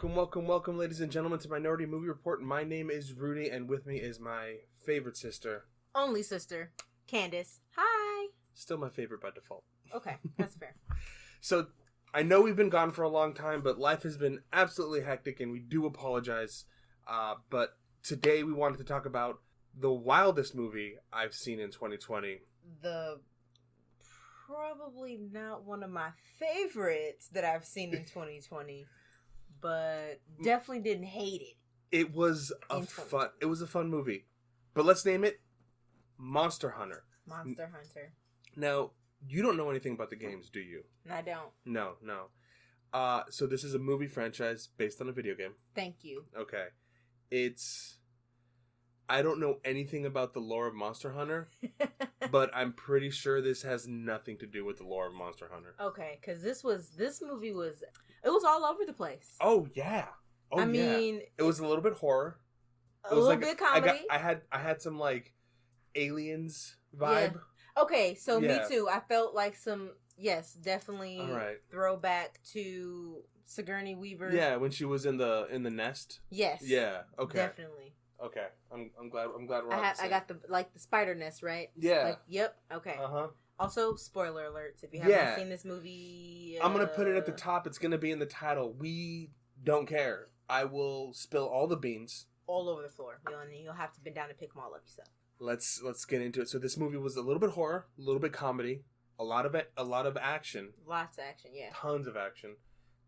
Welcome, ladies and gentlemen, to Minority Movie Report. My name is Rudy, and with me is my favorite sister. Only sister, Candace. Hi. Still my favorite by default. Okay, that's fair. So, I know we've been gone for a long time, but life has been absolutely hectic, and we do apologize. But today we wanted to talk about the wildest movie I've seen in 2020. Probably not one of my favorites that I've seen in 2020, but definitely didn't hate it. It was a fun movie. But let's name it Monster Hunter. Monster Hunter. Now, you don't know anything about the games, do you? I don't. No. So this is a movie franchise based on a video game. Thank you. Okay. I don't know anything about the lore of Monster Hunter, but I'm pretty sure this has nothing to do with the lore of Monster Hunter. Okay, because this movie was all over the place. Oh yeah. I mean, it was a little bit horror. A little bit comedy. I had some like Aliens vibe. Yeah. Okay, so me too. I felt like definitely throwback to Sigourney Weaver. Yeah, when she was in the nest. Yes. Yeah. Okay. Definitely. Okay, I'm glad we're on the same. I got the spider nest, right? Yeah. Yep. Okay. Uh-huh. Also, spoiler alerts if you haven't seen this movie. I'm gonna put it at the top. It's gonna be in the title. We don't care. I will spill all the beans all over the floor. You'll have to bend down and pick them all up yourself. Let's get into it. So this movie was a little bit horror, a little bit comedy, a lot of action. Lots of action, yeah. Tons of action,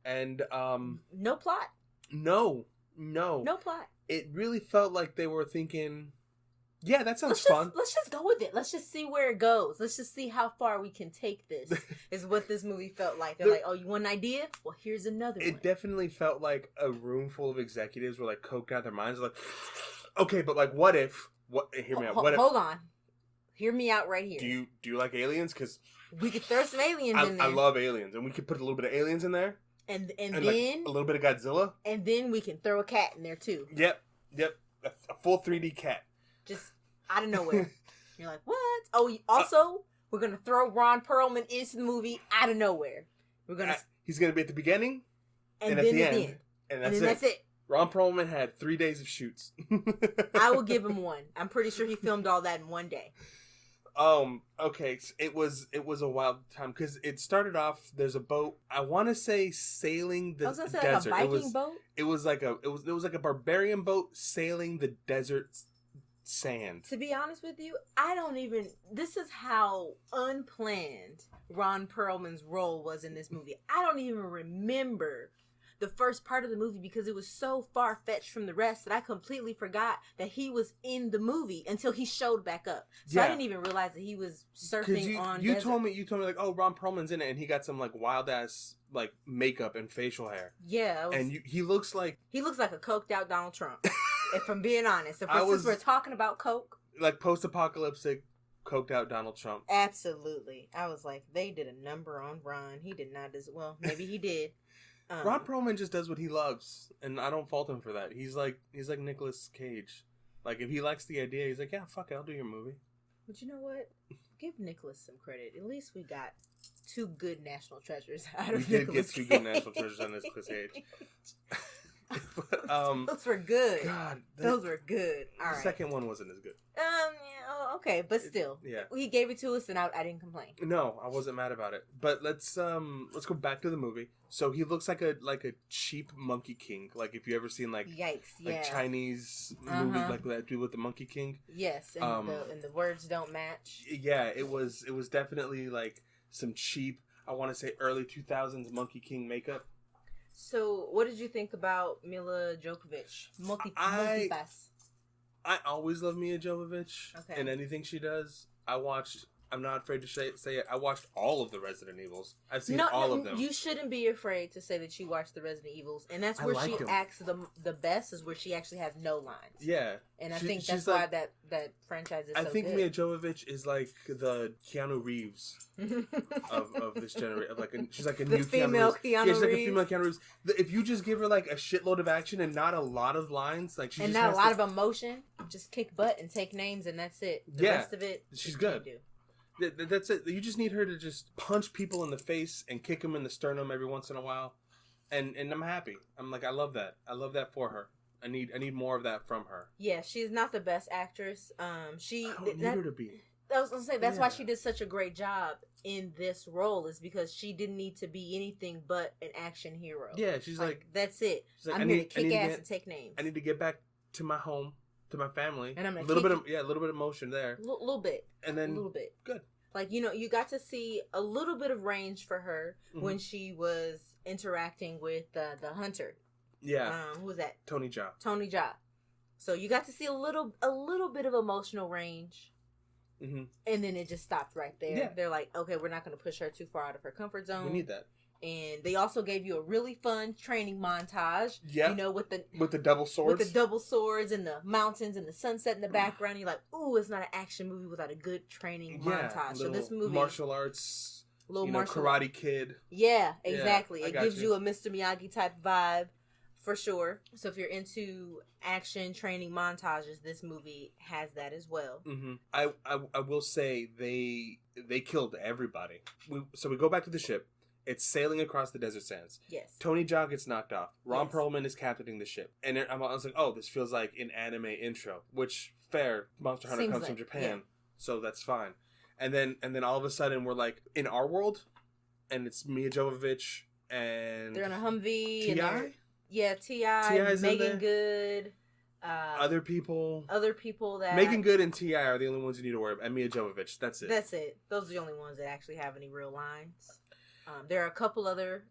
and no plot. No plot. It really felt like they were thinking, yeah, that sounds fun. Let's just go with it. Let's just see where it goes. Let's just see how far we can take this, is what this movie felt like. They're like, oh, you want an idea? Well, here's another one. It definitely felt like a room full of executives were like coked out their minds. Like, okay, but like, what if... Hear me out. Hold on. Hear me out right here. Do you like aliens? Because we could throw some aliens in there. I love aliens. And we could put a little bit of aliens in there. And then like a little bit of Godzilla. And then we can throw a cat in there too. Yep. A full 3D cat. Just out of nowhere. You're like, what? Oh, also, we're going to throw Ron Perlman into the movie out of nowhere. He's going to be at the beginning and then at the end. And that's it. Ron Perlman had 3 days of shoots. I will give him one. I'm pretty sure he filmed all that in one day. Okay. It was a wild time because it started off. There's a boat. I want to say sailing the desert. Like a Viking boat. It was like a barbarian boat sailing the desert sand. To be honest with you, this is how unplanned Ron Perlman's role was in this movie. I don't even remember the first part of the movie because it was so far-fetched from the rest that I completely forgot that he was in the movie until he showed back up. So I didn't even realize that he was surfing on desert. You told me like, oh, Ron Perlman's in it, and he got some like wild-ass like makeup and facial hair. Yeah. He looks like a coked-out Donald Trump, if I'm being honest. Since we're talking about coke. Like post-apocalyptic coked-out Donald Trump. Absolutely. I was like, they did a number on Ron. He did not well, maybe he did. Ron Perlman just does what he loves, and I don't fault him for that. He's like Nicolas Cage. Like, if he likes the idea, he's like, yeah, fuck it, I'll do your movie. But you know what? Give Nicolas some credit. At least we got 2 good national treasures out of Nicolas Cage. We did get 2 good national treasures out of Nicolas Cage. But, those were good. God, those were good. All right. The second one wasn't as good. Okay, but still, he gave it to us, and I didn't complain. No, I wasn't mad about it. But let's go back to the movie. So he looks like a cheap Monkey King. Like if you ever seen like Chinese movies like that, do with the Monkey King. Yes, and the words don't match. Yeah, it was definitely like some cheap. I want to say early 2000s Monkey King makeup. So, what did you think about Mila Jovovich? Multipass. I always love Mila Jovovich in anything she does. I'm not afraid to say it. I watched all of the Resident Evils. I've seen all of them. You shouldn't be afraid to say that you watched the Resident Evils. And that's where she acts the best, is where she actually has no lines. Yeah. And I think that's why that franchise is so good. I think Mila Jovovich is like the Keanu Reeves of this generation. She's like a new female Keanu Reeves. Yeah, she's like a female Keanu Reeves. If you just give her like a shitload of action and not a lot of lines, like and not a lot of emotion, just kick butt and take names, and that's it. The rest of it, she's good. That's it. You just need her to just punch people in the face and kick them in the sternum every once in a while. and I'm happy. I'm like, I love that. I love that for her. I need more of that from her. Yeah, she's not the best actress. I don't need her to be. I was gonna say that's why she did such a great job in this role, is because she didn't need to be anything but an action hero. Yeah, she's like that's it. She's like, I'm here to kick ass and take names. I need to get back to my home, to my family, and I'm gonna a little bit of emotion there, little bit, and then a little bit. Good. Like, you got to see a little bit of range for her when she was interacting with the hunter. Yeah. Who was that? Tony Jaa. Tony Jaa. So you got to see a little bit of emotional range. Mm-hmm. And then it just stopped right there. Yeah. They're like, okay, we're not going to push her too far out of her comfort zone. We need that. And they also gave you a really fun training montage. Yeah. You know, with the double swords. With the double swords and the mountains and the sunset in the background. You're like, ooh, it's not an action movie without a good training montage. So this movie, martial arts, martial Karate Kid. Yeah, exactly. Yeah, it gives you a Mr. Miyagi type vibe. For sure. So if you're into action training montages, this movie has that as well. Mm-hmm. I will say they killed everybody. So we go back to the ship. It's sailing across the desert sands. Yes. Tony Jaa gets knocked off. Ron Perlman is captaining the ship. And I was like, oh, this feels like an anime intro. Which, fair. Monster Hunter comes from Japan. So that's fine. And then all of a sudden we're like in our world. And it's Mia Jovovich and... They're in a Humvee. T.I.? Yeah, T.I. Megan Good. Other people that... Megan Good and T.I. are the only ones you need to worry about. And Mia Jovovich. That's it. Those are the only ones that actually have any real lines. There are a couple other,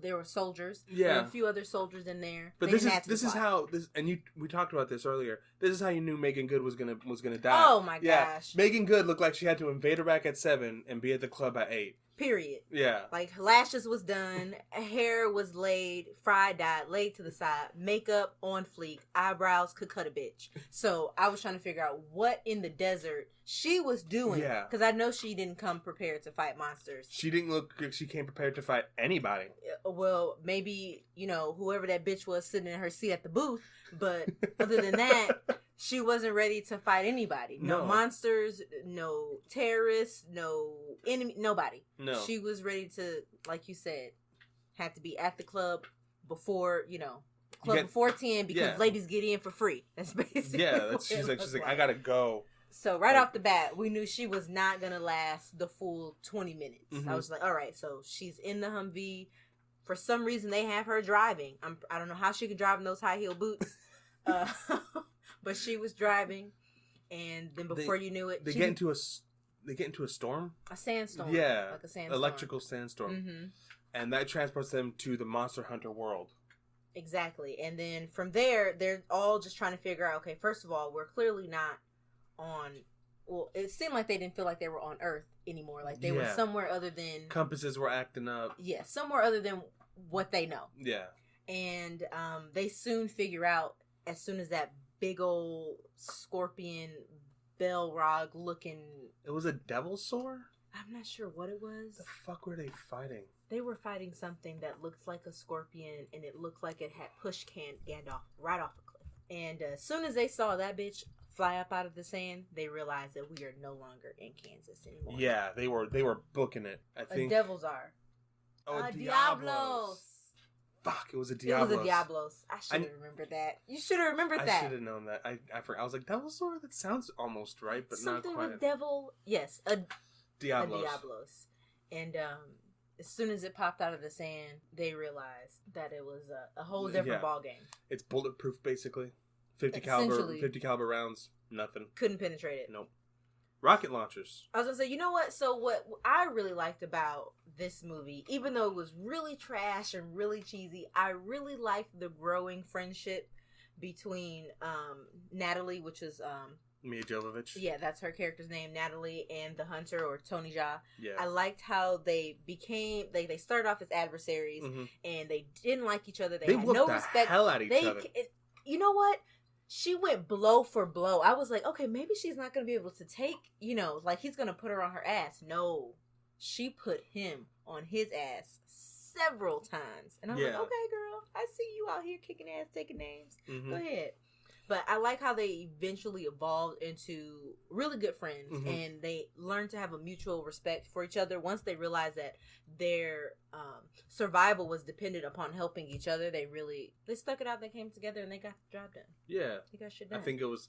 there were soldiers. Yeah. There were a few other soldiers in there. But this is how this, and we talked about this earlier. This is how you knew Megan Good was gonna die. Oh my gosh. Megan Good looked like she had to invade Iraq at 7 and be at the club at 8. Period. Yeah. Like, lashes was done, hair was laid, dyed, laid to the side, makeup on fleek, eyebrows could cut a bitch. So I was trying to figure out what in the desert she was doing. Yeah. Because I know she didn't come prepared to fight monsters. She didn't look like she came prepared to fight anybody. Well, maybe, whoever that bitch was sitting in her seat at the booth. But other than that, she wasn't ready to fight anybody. No monsters, no terrorists, no enemy, nobody. No. She was ready to, like you said, had to be at the club before, before 10 because ladies get in for free. That's basically she's like, I gotta go. So off the bat, we knew she was not gonna last the full 20 minutes. Mm-hmm. I was like, all right, so she's in the Humvee. For some reason, they have her driving. I don't know how she could drive in those high heel boots, but she was driving, and then before you knew it, they get into a storm, a sandstorm, like a sandstorm, electrical sandstorm, mm-hmm. and that transports them to the Monster Hunter world. Exactly, and then from there, they're all just trying to figure out. Okay, first of all, we're clearly not on. Well, it seemed like they didn't feel like they were on Earth anymore. Like they were somewhere other than compasses were acting up. Yeah, somewhere other than what they know. Yeah, and they soon figure out as soon as that big old scorpion Balrog looking. It was a devil sword? I'm not sure what it was. The fuck were they fighting? They were fighting something that looked like a scorpion, and it looked like it had pushed Gandalf right off a cliff. And as soon as they saw that bitch fly up out of the sand, they realized that we are no longer in Kansas anymore. Yeah, they were booking it. I think a Devil's Are. Oh, a Diablos. Fuck, it was a Diablos. It was a Diablos. I should have remembered that. You should have remembered that. I should have known that. I forgot. I was like, Devil's Sword? That sounds almost right, but something not quite. With devil. Yes, a Diablos. And as soon as it popped out of the sand, they realized that it was a whole different ball game. It's bulletproof, basically. 50 caliber rounds, nothing. Couldn't penetrate it. Nope. Rocket launchers. I was gonna say, you know what? So what I really liked about this movie, even though it was really trash and really cheesy, I really liked the growing friendship between Natalie, which is Mia Jovovich. Yeah, that's her character's name, Natalie, and the hunter, or Tony Jaa. Yeah. I liked how they became, they started off as adversaries, mm-hmm. and they didn't like each other. They had no respect. The hell out of each other. You know what? She went blow for blow. I was like, okay, maybe she's not going to be able to take, like he's going to put her on her ass. No. She put him on his ass several times. And I was like, okay, girl, I see you out here kicking ass, taking names. Mm-hmm. Go ahead. But I like how they eventually evolved into really good friends, Mm-hmm. and they learned to have a mutual respect for each other. Once they realized that their survival was dependent upon helping each other, they stuck it out. They came together and they got the job done. Yeah, They got shit done. I think it was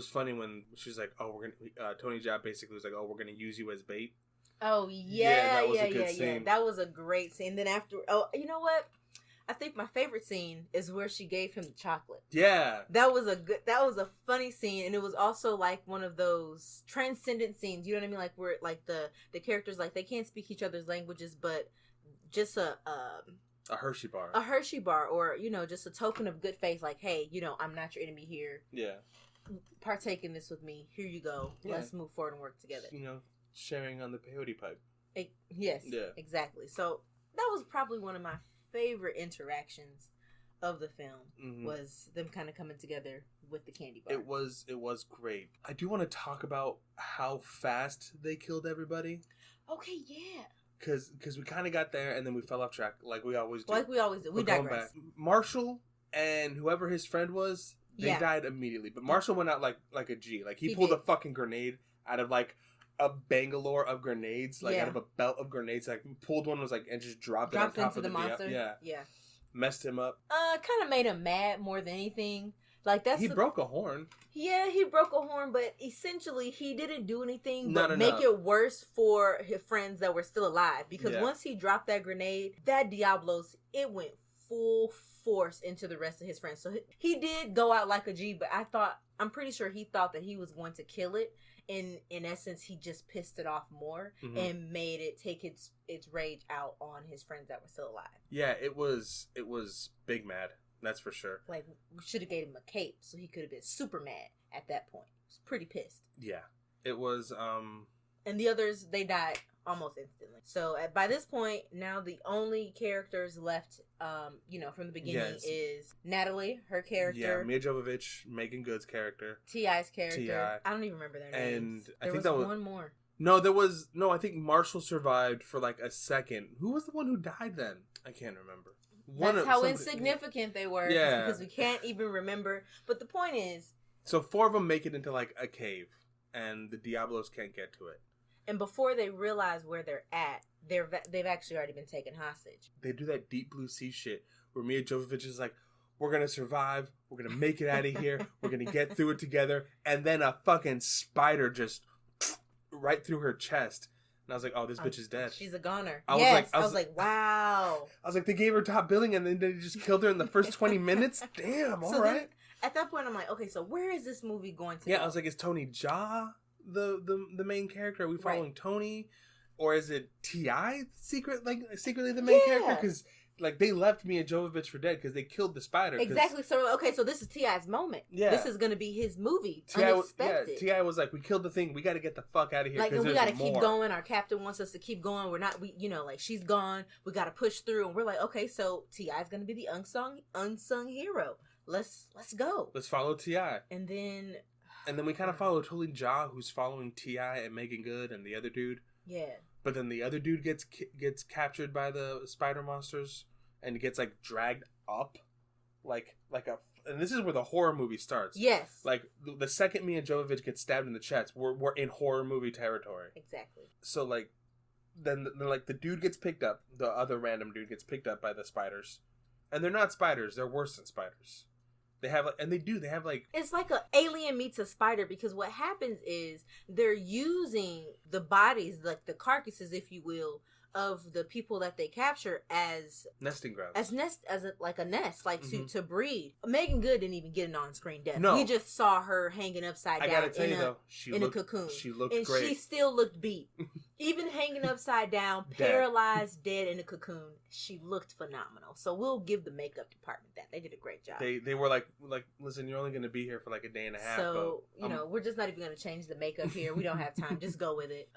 funny when she was like, "Oh, we're gonna." Tony Jaa basically was like, "Oh, we're gonna use you as bait." Oh that was a good scene. That was a great scene. Then after, you know what? I think my favorite scene is where she gave him the chocolate. Yeah, that was a funny scene, and it was also like one of those transcendent scenes. You know what I mean? Like where like the characters, like they can't speak each other's languages, but just a Hershey bar, or just a token of good faith. Like, hey, I'm not your enemy here. Yeah, partake in this with me. Here you go. Yeah. Let's move forward and work together. Sharing on the peyote pipe. Yes. Yeah. Exactly. So that was probably one of my favorite interactions of the film. Mm-hmm. Was them kind of coming together with the candy bar. It was great. I do want to talk about how fast they killed everybody. Okay, yeah. Because we kind of got there and then we fell off track like we always do. We digress. Marshall and whoever his friend was, they died immediately. But Marshall went out like a G. Like he pulled a fucking grenade out of like a Bangalore of grenades, like out of a belt of grenades. Like pulled one, was like, and just dropped it on top of the monster. Yeah. Messed him up. Kind of made him mad more than anything. Like he broke a horn. Yeah, he broke a horn, but essentially he didn't do anything but make it worse for his friends that were still alive. Because once he dropped that grenade, that Diablos, it went full force into the rest of his friends. So he did go out like a G, but I'm pretty sure he thought that he was going to kill it. In essence, he just pissed it off more and made it take its rage out on his friends that were still alive. Yeah, it was big mad. That's for sure. Like, we should have gave him a cape so he could have been super mad at that point. He was pretty pissed. Yeah. It was, And the others, they died almost instantly. So, by this point, now the only characters left, from the beginning is Natalie, her character. Yeah, Mia Jovovich, Megan Good's character. T.I.'s character. T.I. I don't even remember their names. And I think there was one more. No, I think Marshall survived for like a second. Who was the one who died then? I can't remember. That's how insignificant they were. Yeah. Because we can't even remember. But the point is... So 4 of them make it into like a cave. And the Diablos can't get to it. And before they realize where they're at, they've actually already been taken hostage. They do that Deep Blue Sea shit. Where Mia Jovovich is like, we're going to survive. We're going to make it out of here. We're going to get through it together. And then a fucking spider just... right through her chest. And I was like, oh, this bitch is dead. She's a goner. I was like, wow. I was like, they gave her top billing and then they just killed her in the first 20 minutes? Damn, all right. Then, at that point, I'm like, okay, so where is this movie going to go? Yeah, I was like, is Tony Jaa the main character? Are we following Tony? Or is it T.I. secretly the main character? Because... like, they left Mia Jovovich for dead because they killed the spider. Exactly. So this is T.I.'s moment. Yeah. This is going to be his movie. Unexpected. T.I. was like, we killed the thing. We got to get the fuck out of here. Like, and we got to keep going. Our captain wants us to keep going. She's gone. We got to push through. And we're like, okay, so T.I.'s going to be the unsung hero. Let's go. Let's follow T.I. And then we kind of follow Tony Jaa, who's following T.I. and Megan Good and the other dude. Yeah. But then the other dude gets captured by the spider monsters and gets like dragged up, and this is where the horror movie starts. Yes. Like the second Mia Jovovich gets stabbed in the chest, we're in horror movie territory. Exactly. So like, then like the dude gets picked up, the other random dude gets picked up by the spiders, and they're not spiders; they're worse than spiders. They have it's like an alien meets a spider, because what happens is they're using the bodies, like the carcasses, if you will, of the people that they capture as nesting grounds, a nest, like to breed. Megan Good didn't even get an on-screen death. No, we just saw her hanging upside down. I gotta tell you though, in a cocoon. She looked and great. She still looked beat, even hanging upside down, paralyzed, dead in a cocoon. She looked phenomenal. So we'll give the makeup department that they did a great job. They were like, listen, you're only going to be here for like a day and a half. So we're just not even going to change the makeup here. We don't have time. Just go with it.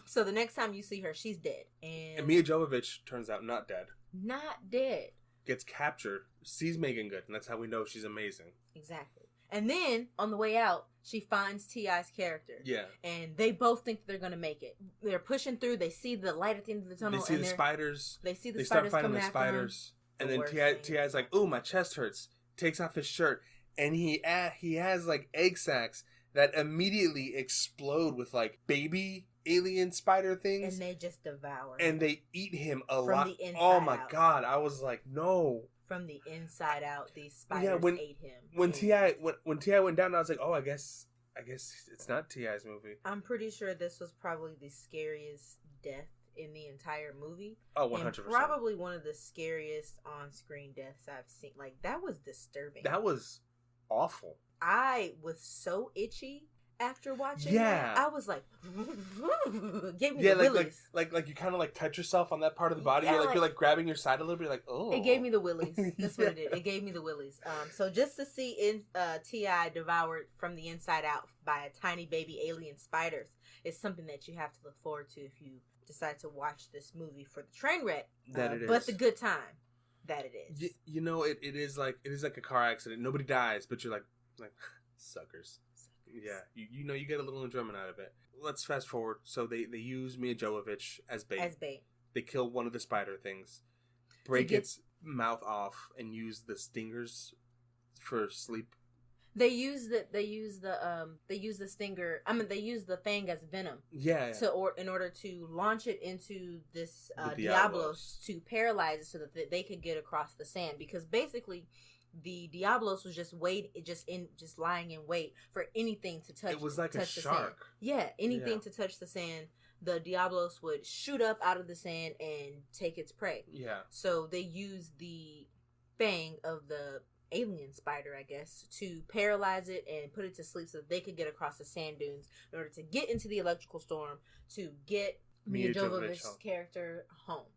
So the next time you see her, she's dead. And Mia Jovovich turns out not dead. Not dead. Gets captured, sees Megan Good, and that's how we know she's amazing. Exactly. And then, on the way out, she finds T.I.'s character. Yeah. And they both think they're going to make it. They're pushing through. They see the light at the end of the tunnel. They see the spiders. They start fighting the spiders. And then T.I.'s like, ooh, my chest hurts. Takes off his shirt. and he has like egg sacs that immediately explode with like baby alien spider things, and they just devour and him. they eat him From lot. the inside Oh my out. god! I was like, no. From the inside out, these spiders ate him. When T.I. went down, I was like, oh, I guess it's not T.I.'s movie. I'm pretty sure this was probably the scariest death in the entire movie. Oh, 100%. And probably one of the scariest on-screen deaths I've seen. Like, that was disturbing. That was awful. I was so itchy after watching Yeah. that. I was like, gave me the willies. Like you kind of like touch yourself on that part of the body. Yeah, You're like grabbing your side a little bit. Like, oh. It gave me the willies. That's Yeah. what it did. It gave me the willies. So just to see T.I. devoured from the inside out by a tiny baby alien spiders is something that you have to look forward to if you decide to watch this movie for the train wreck. That it is. But the good time that it is. You know, it is like a car accident. Nobody dies, but you're like suckers. Yeah, you know, you get a little enjoyment out of it. Let's fast forward. So they use Mia Jovovich as bait. They kill one of the spider things, break its mouth off, and use the stingers for sleep. They use the stinger. I mean, they use the fang as venom. Yeah. In order to launch it into this The Diablos to paralyze it so that they could get across the sand. Because basically, the Diablos was just lying in wait for anything to touch. It was like a shark. Sand. Yeah, anything to touch the sand. The Diablos would shoot up out of the sand and take its prey. Yeah. So they use the fang of the alien spider, I guess, to paralyze it and put it to sleep so that they could get across the sand dunes in order to get into the electrical storm to get Mia Jovovich's character home.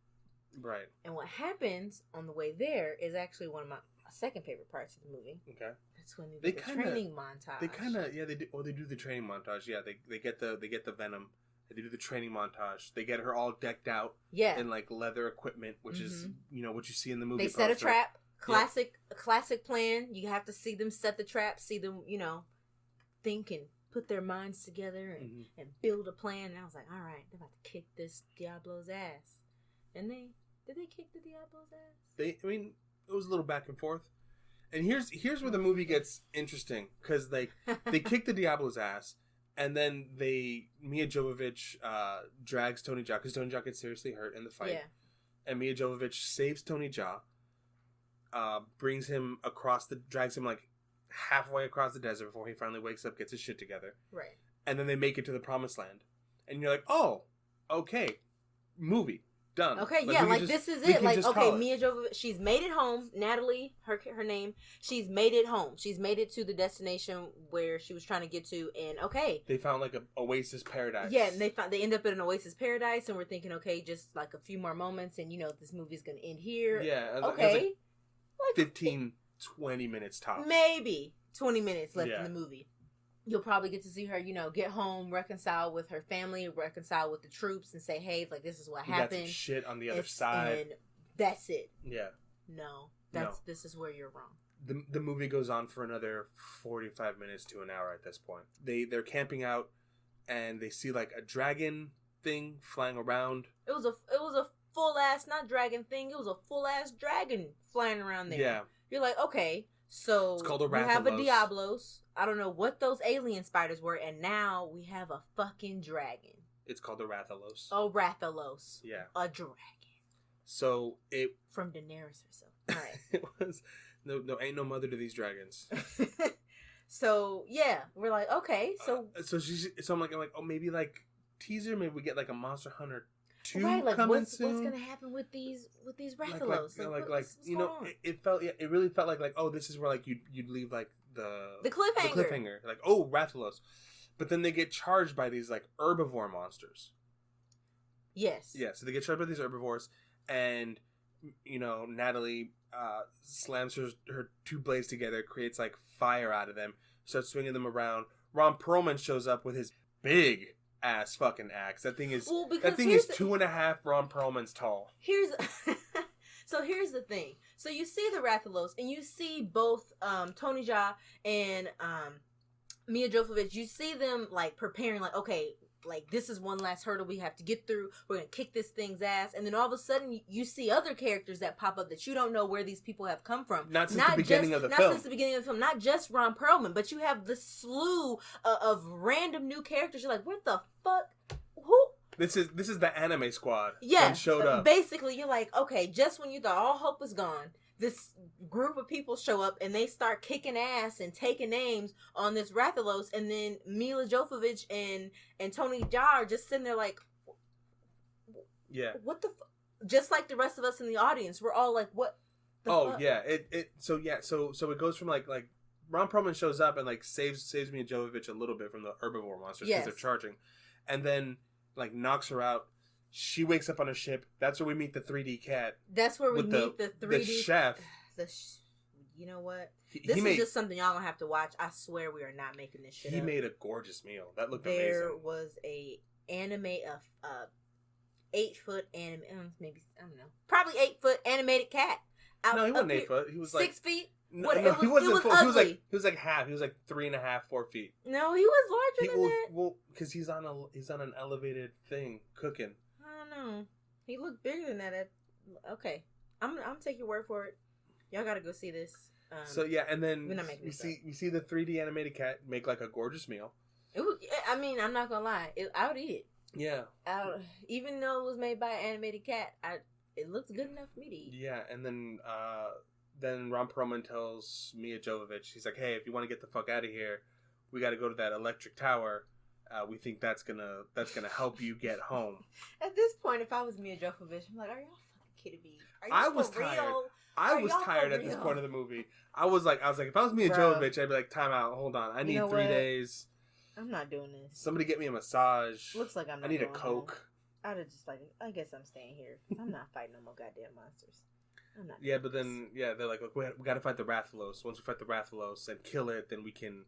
Right. And what happens on the way there is actually one of my second favorite parts of the movie. Okay. That's when they do the training montage. They kind of they do. Or they do the training montage. Yeah, they get the venom. They do the training montage. They get her all decked out. Yeah. In like leather equipment, which is what you see in the movie. They set a trap. A classic plan. You have to see them set the trap. See them, think and put their minds together and build a plan. And I was like, all right, they're about to kick this Diablo's ass. And did they kick the Diablo's ass? It was a little back and forth. And here's where the movie gets interesting, because they kick the Diablo's ass, and then Mia Jovovich drags Tony Jaa, because Tony Jaa gets seriously hurt in the fight. Yeah. And Mia Jovovich saves Tony Jaa, drags him like halfway across the desert before he finally wakes up, gets his shit together. Right. And then they make it to the promised land. And you're like, oh, okay, movie. Done. Okay, this is it. Like, okay, Mia Jovovich, she's made it home. Natalie, her name. She's made it home. She's made it to the destination where she was trying to get to, and okay, they found like an oasis paradise. Yeah, and they end up in an oasis paradise, and we're thinking, okay, just like a few more moments, and this movie's gonna end here. Yeah. Okay. Like 15, 20 minutes tops. Maybe 20 minutes left in the movie. You'll probably get to see her, get home, reconcile with her family, reconcile with the troops, and say, "Hey, like this is what happened." Got some shit on the other side, and that's it. Yeah. No, this is where you're wrong. The movie goes on for another 45 minutes to an hour at this point. They're camping out, and they see like a dragon thing flying around. It was a full ass, not dragon thing. It was a full ass dragon flying around there. Yeah. You're like, okay. So it's called a we have a Diablos. I don't know what those alien spiders were, and now we have a fucking dragon. It's called a Rathalos. Oh, Rathalos. Yeah. A dragon. So it from Daenerys herself. All right. It was no ain't no mother to these dragons. So yeah, we're like, okay, so I'm like, oh, maybe like teaser, maybe we get like a Monster Hunter 2 right, like coming what's gonna happen with these Rathalos? It really felt like oh, this is where like you'd leave like the cliffhanger. Like, oh, Rathalos. But then they get charged by these like herbivore monsters. Yes. Yeah, so they get charged by these herbivores, and Natalie slams her two blades together, creates like fire out of them, starts swinging them around. Ron Perlman shows up with his big ass fucking axe. That thing is 2.5 Ron Perlmans tall. Here's the thing. So you see the Rathalos, and you see both Tony Jaa and Mia Jovovich, you see them like preparing, like, okay, like this is one last hurdle we have to get through. We're gonna kick this thing's ass, and then all of a sudden you see other characters that pop up that you don't know where these people have come from. Not since the beginning of the film. Not since the beginning of the film. Not just Ron Perlman, but you have this slew of random new characters. You're like, what the fuck? Who? This is the anime squad. Yeah, showed up. Basically, you're like, okay, just when you thought all hope was gone, this group of people show up and they start kicking ass and taking names on this Rathalos, and then Mila Jovovich and Tony Jaa are just sitting there like, yeah, what the just like the rest of us in the audience, we're all like, what the fuck? Yeah, so it goes from like Ron Perlman shows up and like saves Mila Jovovich a little bit from the herbivore monsters because they're charging, and then like knocks her out. She wakes up on a ship. That's where we meet the 3D cat. That's where we meet the 3D... The chef. You know what? This is just something y'all gonna have to watch. I swear we are not making this shit He up. made a gorgeous meal. That looked amazing. There was a 8-foot maybe, I don't know. Probably 8-foot animated cat. No, he wasn't 8 foot. He was 6 feet? No, he wasn't full. Ugly. He was like half. He was like 3.5, 4 feet. No, he was larger than that. Well, because he's on an elevated thing cooking. I don't know. He looked bigger than that. Okay, I'm take your word for it. Y'all gotta go see this. So yeah, and then we see the 3D animated cat make like a gorgeous meal. It was, I mean, I'm not gonna lie. I would eat it. Yeah. Even though it was made by an animated cat, it looks good enough for me to eat. Yeah, and then Ron Perlman tells Mia Jovovich, he's like, hey, if you want to get the fuck out of here, we got to go to that electric tower. We think that's gonna help you get home. At this point, if I was Mia Jovovich, I'm like, are y'all fucking kidding me? I was tired at this point of the movie. I was like, if I was Mia Jovovich, I'd be like, time out, hold on, I need 3 days. I'm not doing this. Somebody get me a massage. Looks like I'm not. I need a Coke. I'd have just like, I guess I'm staying here. I'm not fighting no more goddamn monsters. I'm not. Yeah, but then they're like, look, we got to fight the Rathalos. Once we fight the Rathalos and kill it, then we can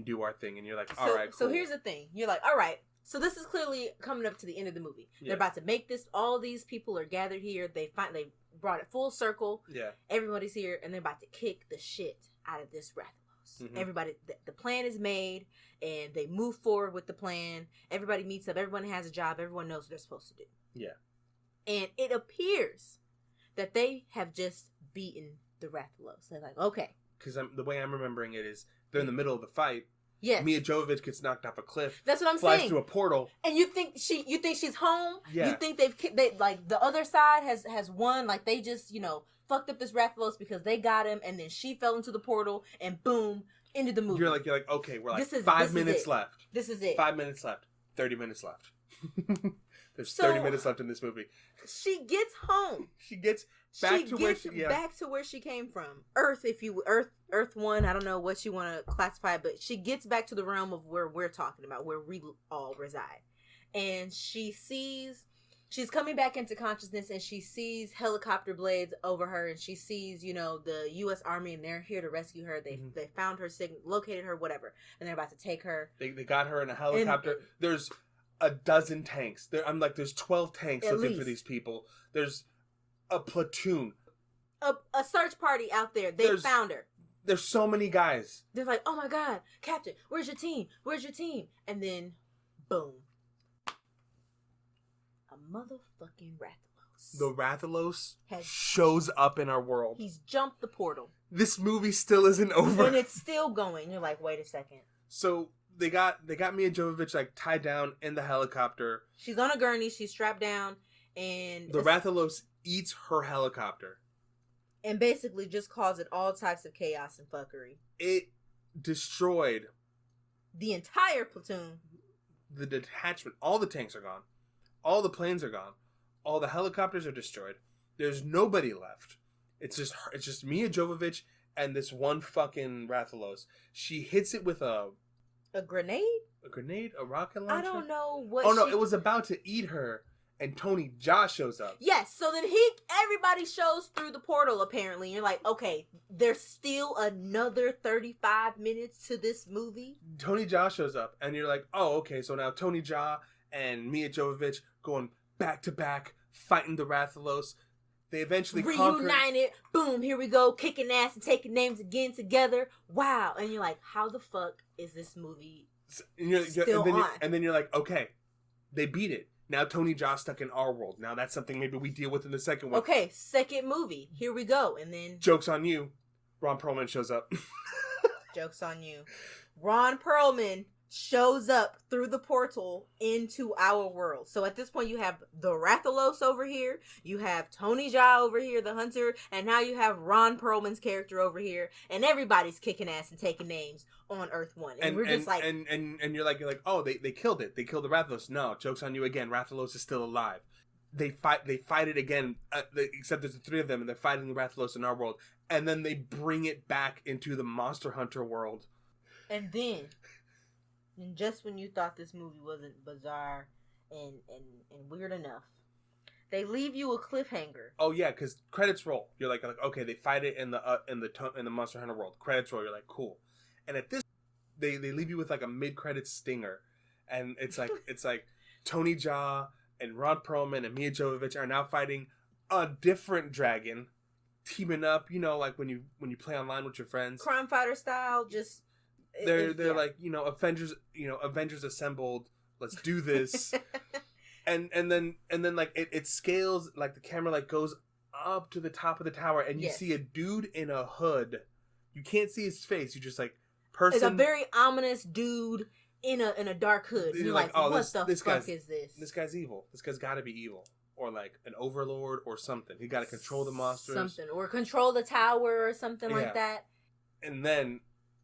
do our thing. And you're like, all right, cool. So here's the thing. You're like, all right. So this is clearly coming up to the end of the movie. Yeah. They're about to make this. All these people are gathered here. They brought it full circle. Yeah. Everybody's here, and they're about to kick the shit out of this Rathalos. Mm-hmm. Everybody, the plan is made, and they move forward with the plan. Everybody meets up. Everyone has a job. Everyone knows what they're supposed to do. Yeah. And it appears that they have just beaten the Rathalos. They're like, okay. Because the way I'm remembering it is they're in the middle of the fight. Yes. Mia Jovovich gets knocked off a cliff. That's what I'm saying. Flies through a portal. And you think she's home? Yeah. You think they like the other side has won? Like they just fucked up this Rathalos because they got him, and then she fell into the portal, and boom, ended the movie. You're like okay, we're like 5 minutes left. This is it. 5 minutes left. 30 minutes left. There's 30 minutes left in this movie. She gets home. She gets back to where she came from. Earth, if you Earth 1, I don't know what you want to classify it, but she gets back to the realm of where we're talking about, where we all reside. And she's coming back into consciousness, and she sees helicopter blades over her, and she sees, the U.S. Army, and they're here to rescue her. They found her, located her, whatever, and they're about to take her. They got her in a helicopter. There's a dozen tanks. There's 12 tanks looking for these people. There's a platoon. A search party out there. They found her. There's so many guys. They're like, oh my God, Captain, where's your team? Where's your team? And then, boom. A motherfucking Rathalos. The Rathalos shows up in our world. He's jumped the portal. This movie still isn't over. And it's still going. You're like, wait a second. So they got Mia Jovovich like tied down in the helicopter. She's on a gurney. She's strapped down, and the Rathalos eats her helicopter, and basically just caused all types of chaos and fuckery. It destroyed the entire platoon. The detachment. All the tanks are gone. All the planes are gone. All the helicopters are destroyed. There's nobody left. It's just Mia Jovovich and this one fucking Rathalos. She hits it with a grenade? A grenade? A rocket launcher? I don't know what. Oh no, it was about to eat her, and Tony Jaa shows up. Yes, so then everybody shows through the portal apparently. You're like, okay, there's still another 35 minutes to this movie. Tony Jaa shows up, and you're like, oh, okay, so now Tony Jaa and Mia Jovovich going back to back, fighting the Rathalos. They eventually reunited. Boom, here we go, kicking ass and taking names again together. Wow. And you're like, how the fuck is this movie and then you're like, okay, they beat it. Now Tony Jaa's stuck in our world. Now that's something maybe we deal with in the second one. Okay, second movie. Here we go. And then... Joke's on you. Ron Perlman shows up. Joke's on you. Ron Perlman shows up through the portal into our world. So at this point, you have the Rathalos over here, you have Tony Jaa over here, the hunter, and now you have Ron Perlman's character over here, and everybody's kicking ass and taking names on Earth One. And we're just like, and you're like, oh, they killed it. They killed the Rathalos. No, joke's on you again. Rathalos is still alive. They fight it again. Except there's the three of them, and they're fighting the Rathalos in our world, and then they bring it back into the Monster Hunter world. And then. And just when you thought this movie wasn't bizarre and weird enough, they leave you a cliffhanger. Oh yeah, because credits roll. You're like, okay, they fight it in the Monster Hunter world. Credits roll. You're like, cool. And at this, they leave you with like a mid-credits stinger, and it's like Tony Jaa and Ron Perlman and Mia Jovovich are now fighting a different dragon, teaming up. You know, like when you play online with your friends, crime fighter style, just. They're like, Avengers assembled. Let's do this. and then like it scales, like the camera like goes up to the top of the tower, and you see a dude in a hood. You can't see his face. You just like person. It's a very ominous dude in a dark hood. You're like, oh, what the fuck is this? This guy's evil. This guy's got to be evil, or like an overlord or something. He got to control the monsters, or control the tower or something like that. And then.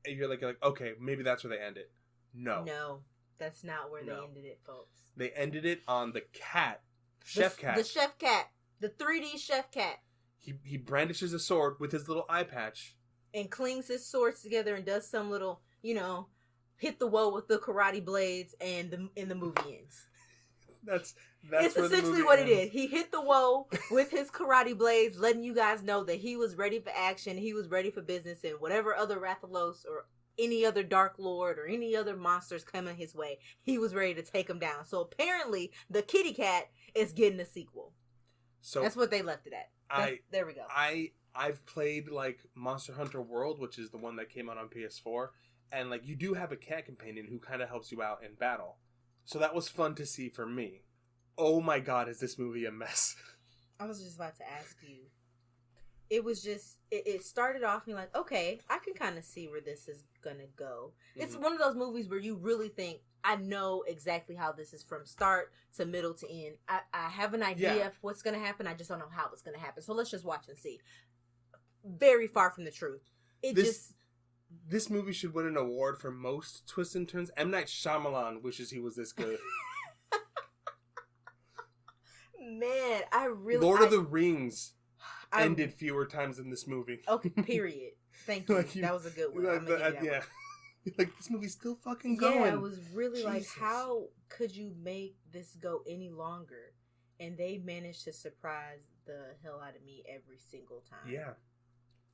And you're like, okay, maybe that's where they end it. No, that's not where they ended it, folks. They ended it on the cat, chef cat. The chef cat, the 3D chef cat. He brandishes a sword with his little eye patch. And clings his swords together and does some little, hit the wall with the karate blades, and the movie ends. That's it's essentially what it is. He hit the wall with his karate blades, letting you guys know that he was ready for action, he was ready for business, and whatever other Rathalos or any other Dark Lord or any other monsters coming his way, he was ready to take them down. So apparently, the kitty cat is getting a sequel. So that's what they left it at. There we go. I've played like Monster Hunter World, which is the one that came out on PS4, and like you do have a cat companion who kind of helps you out in battle. So that was fun to see for me. Oh my god, is this movie a mess? I was just about to ask you. It was just, it started off me like, okay, I can kind of see where this is going to go. Mm-hmm. It's one of those movies where you really think, I know exactly how this is from start to middle to end. I have an idea of what's going to happen. I just don't know how it's going to happen. So let's just watch and see. Very far from the truth. This movie should win an award for most twists and turns. M. Night Shyamalan wishes he was this good. Man, I really... Lord of the Rings ended fewer times than this movie. Okay, period. Thank you. That was a good one. Like, this movie's still fucking going. Yeah, I was really like, how could you make this go any longer? And they managed to surprise the hell out of me every single time. Yeah.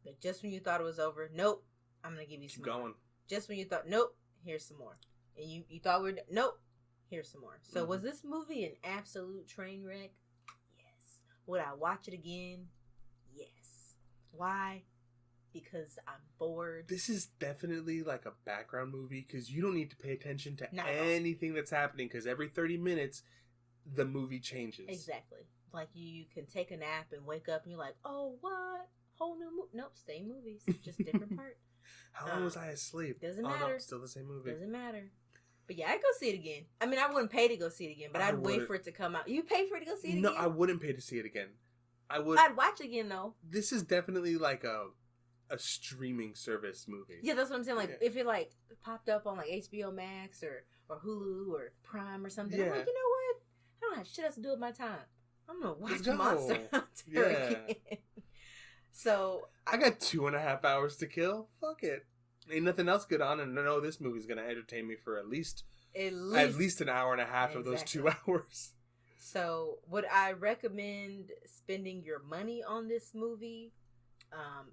But just when you thought it was over, nope, I'm going to give you some more. Just when you thought, nope, here's some more. And you thought nope, here's some more. So was this movie an absolute train wreck? Yes. Would I watch it again? Yes. Why? Because I'm bored. This is definitely like a background movie because you don't need to pay attention to anything that's happening because every 30 minutes the movie changes. Exactly. Like you can take a nap and wake up and you're like, oh, what? Whole new movie? Nope, same movies, just different part. How long was I asleep? Doesn't matter. No, still the same movie. Doesn't matter. But yeah, I'd go see it again. I mean, I wouldn't pay to go see it again, but I'd wait for it to come out. You pay for it to go see it again? No, I wouldn't pay to see it again. I'd watch it again though. This is definitely like a streaming service movie. Yeah, that's what I'm saying. Like if it like popped up on like HBO Max or Hulu or Prime or something, I'm like, you know what? I don't have shit else to do with my time. I'm gonna watch Monster Hunter again. So I got 2.5 hours to kill. Fuck it. Ain't nothing else good on, and I know this movie's gonna entertain me for at least an hour and a half of those 2 hours. So would I recommend spending your money on this movie?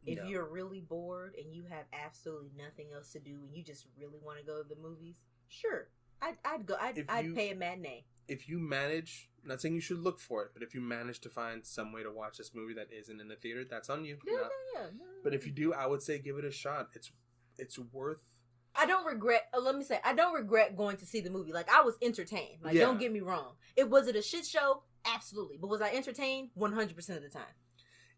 If you're really bored and you have absolutely nothing else to do and you just really want to go to the movies, sure, I'd go. I'd pay a matinee. If you manage, I'm not saying you should look for it, but if you manage to find some way to watch this movie that isn't in the theater, that's on you. Yeah. But if you do, I would say give it a shot. It's worth I don't regret. Let me say, I don't regret going to see the movie. Like, I was entertained. Like, don't get me wrong. Was it a shit show? Absolutely. But was I entertained? 100% of the time.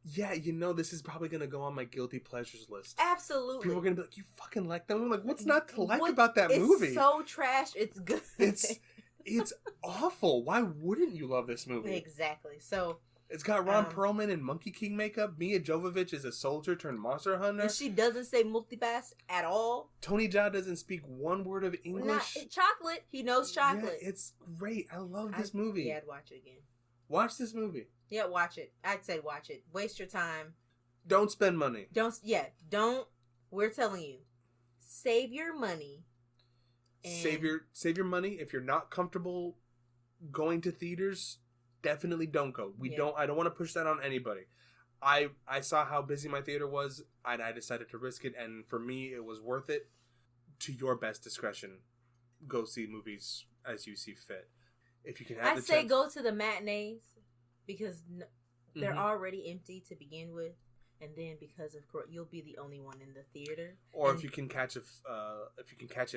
Yeah, this is probably going to go on my guilty pleasures list. Absolutely. People are going to be like, you fucking like that movie? I'm like, what's not to like about that movie? It's so trash, it's good. It's awful. Why wouldn't you love this movie? Exactly. So... It's got Ron Perlman in Monkey King makeup. Mia Jovovich is a soldier turned monster hunter. And she doesn't say multipass at all. Tony Jaa doesn't speak one word of English. Chocolate. He knows chocolate. Yeah, it's great. I love this movie. Yeah, I'd watch it again. Watch this movie. Yeah, watch it. I'd say watch it. Waste your time. Don't spend money. Don't. We're telling you, save your money. Save your money. If you're not comfortable going to theaters, definitely don't go. I don't want to push that on anybody. I saw how busy my theater was, and I decided to risk it, and for me, it was worth it. To your best discretion, go see movies as you see fit. If you can have I say go to the matinees, because they're already empty to begin with, and then because of you'll be the only one in the theater. Or if you can catch it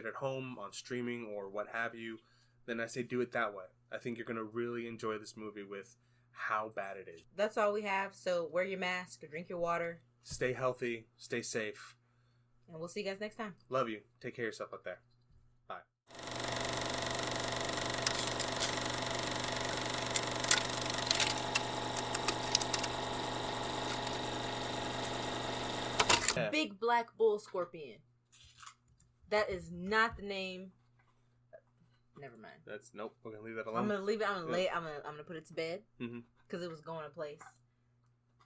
at home on streaming or what have you, then I say do it that way. I think you're going to really enjoy this movie with how bad it is. That's all we have. So wear your mask, drink your water. Stay healthy, stay safe. And we'll see you guys next time. Love you. Take care of yourself out there. Bye. Big Black Bull Scorpion. That is not the name. Never mind. Nope. We're gonna leave that alone. I'm gonna leave it. I'm gonna put it to bed because it was going to place.